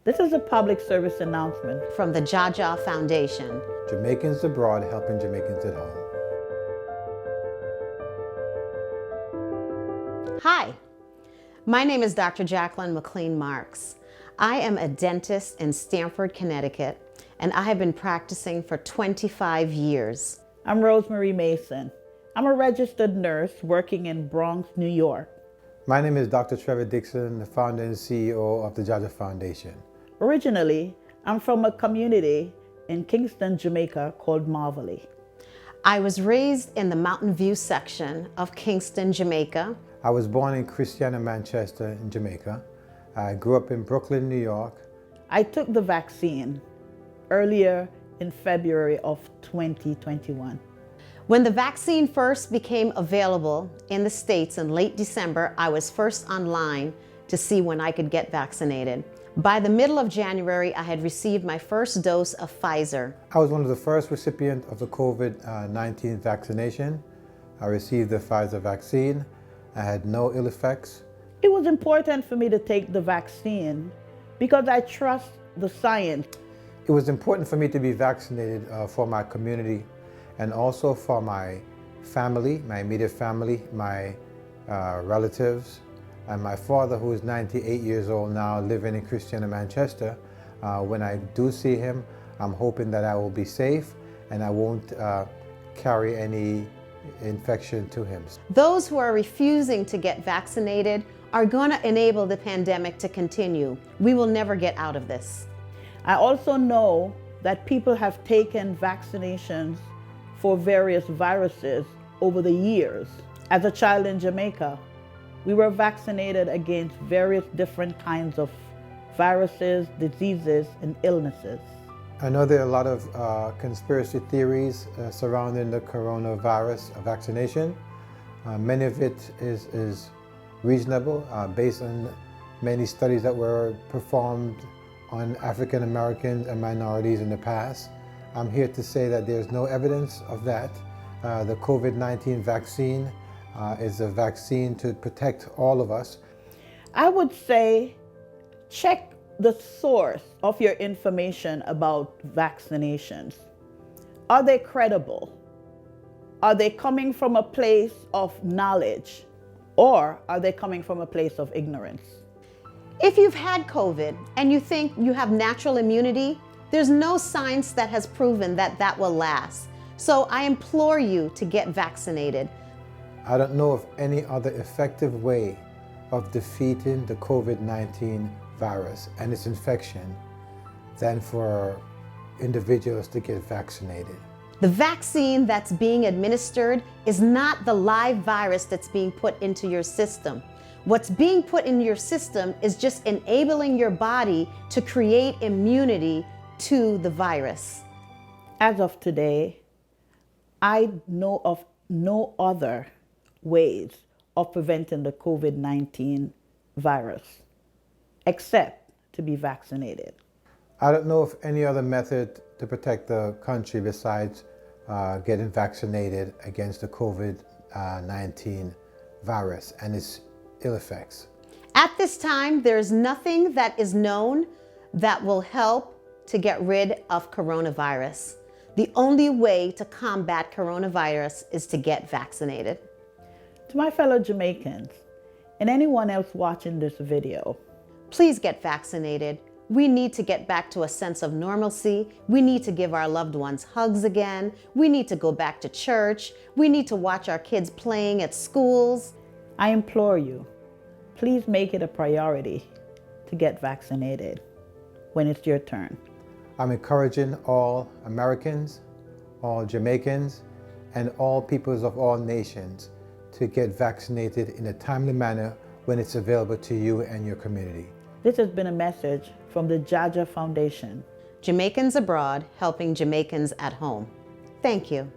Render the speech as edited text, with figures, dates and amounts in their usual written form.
This is a public service announcement from the JAHJAH Foundation. Jamaicans abroad helping Jamaicans at home. Hi, my name is Dr. Jackqueline McLean-Markes. I am a dentist in Stamford, Connecticut, and I have been practicing for 25 years. I'm Rosemarie Mason. I'm a registered nurse working in Bronx, New York. My name is Dr. Trevor Dixon, the founder and CEO of the JAHJAH Foundation. Originally, I'm from a community in Kingston, Jamaica called Marvelly. I was raised in the Mountain View section of Kingston, Jamaica. I was born in Christiana, Manchester in Jamaica. I grew up in Brooklyn, New York. I took the vaccine earlier in February of 2021. When the vaccine first became available in the States in late December, I was first online to see when I could get vaccinated. By the middle of January, I had received my first dose of Pfizer. I was one of the first recipients of the COVID-19 vaccination. I received the Pfizer vaccine. I had no ill effects. It was important for me to take the vaccine because I trust the science. It was important for me to be vaccinated for my community and also for my family, my immediate family, my relatives, and my father, who is 98 years old now, living in Christiana, Manchester. When I do see him, I'm hoping that I will be safe and I won't carry any infection to him. Those who are refusing to get vaccinated are going to enable the pandemic to continue. We will never get out of this. I also know that people have taken vaccinations for various viruses over the years. As a child in Jamaica, we were vaccinated against various different kinds of viruses, diseases, and illnesses. I know there are a lot of conspiracy theories surrounding the coronavirus vaccination. Many of it is reasonable based on many studies that were performed on African Americans and minorities in the past. I'm here to say that there's no evidence of that. The COVID-19 vaccine is a vaccine to protect all of us. I would say check the source of your information about vaccinations. Are they credible? Are they coming from a place of knowledge? Or are they coming from a place of ignorance? If you've had COVID and you think you have natural immunity, there's no science that has proven that that will last. So I implore you to get vaccinated. I don't know of any other effective way of defeating the COVID-19 virus and its infection than for individuals to get vaccinated. The vaccine that's being administered is not the live virus that's being put into your system. What's being put in your system is just enabling your body to create immunity to the virus. As of today, I know of no other ways of preventing the COVID-19 virus except to be vaccinated. I don't know of any other method to protect the country besides getting vaccinated against the COVID-19 virus and its ill effects. At this time, there's nothing that is known that will help to get rid of coronavirus. The only way to combat coronavirus is to get vaccinated. To my fellow Jamaicans and anyone else watching this video, please get vaccinated. We need to get back to a sense of normalcy. We need to give our loved ones hugs again. We need to go back to church. We need to watch our kids playing at schools. I implore you, please make it a priority to get vaccinated when it's your turn. I'm encouraging all Americans, all Jamaicans, and all peoples of all nations to get vaccinated in a timely manner when it's available to you and your community. This has been a message from the JAHJAH Foundation. Jamaicans abroad helping Jamaicans at home. Thank you.